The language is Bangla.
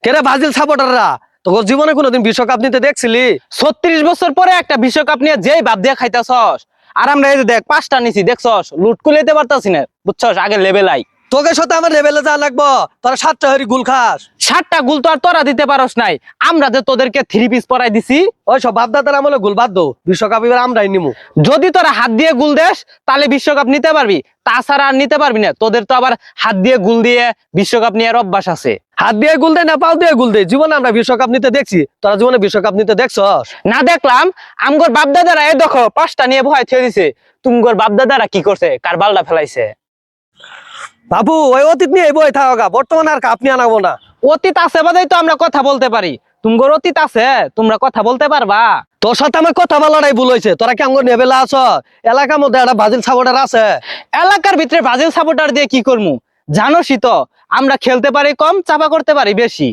কেরে ব্রাজিল সাপোর্টাররা তোর জীবনে কোনোদিন বিশ্বকাপ নিতে দেখছিলি? 36 বছর পরে একটা বিশ্বকাপ নিয়ে যেই ভাব দিয়ে খাইতাছস, আর আমরা এই যে দেখ 5টা নিছি দেখছস, লুট কুলাইতে পারতাছি না বুঝছস, আগে লেভেল আই। তোকে সাথে আমার লেভেলে যা লাগবো, তোরা 7টা হরি গুল খাস। 7টা গোল তো আর তোরা দিতে পারস নাই, আমরা যে তোদেরকে 3 পিস পরাই দিছি। ওই সব বাপদাদার আমলে গুল বাদ দো, বিশ্বকাপ এবার আমরাই নিমু। যদি তোরা হাত দিয়ে গোল দেস তাহলে বিশ্বকাপ নিতে পারবি, তাছাড়া আর নিতে পারবি না। তোদের তো আবার হাত দিয়ে গোল দিয়ে বিশ্বকাপ নেওয়ার অভ্যাস আছে। হাত দিয়ে গুল দেয় না পাও দিয়ে গুল দেয়, জীবনে আমরা বিশ্বকাপ নিতে দেখছি, তোরা জীবনে বিশ্বকাপ নিতে দেখছস? না দেখলাম আমগর বাপদাদারা এই দেখো 5টা নিয়ে ভয় থয়ে দিছে, তুমগর বাপদাদারা কি করছে, কার বালটা ফেলাইছে। বাবু ওই অতীত নিয়ে বই থাকা, বর্তমানে আর কাপ নিয়ে আনাবো না। অতীত আছে বাদেই তো আমরা কথা বলতে পারি, তুমগর অতীত আছে, তোমরা কথা বলতে পারবা। তোর সাথে আমার কথা বলাটাই ভুল হয়েছে, তোরা কি আমার নেবেলা আছ? এলাকার মধ্যে একটা ব্রাজিল সাপোর্টার আছে। এলাকার ভিতরে ব্রাজিল সাপোর্টার দিয়ে কি করমু, জানোসই তো আমরা খেলতে পারি কম, চাপা করতে পারি বেশি।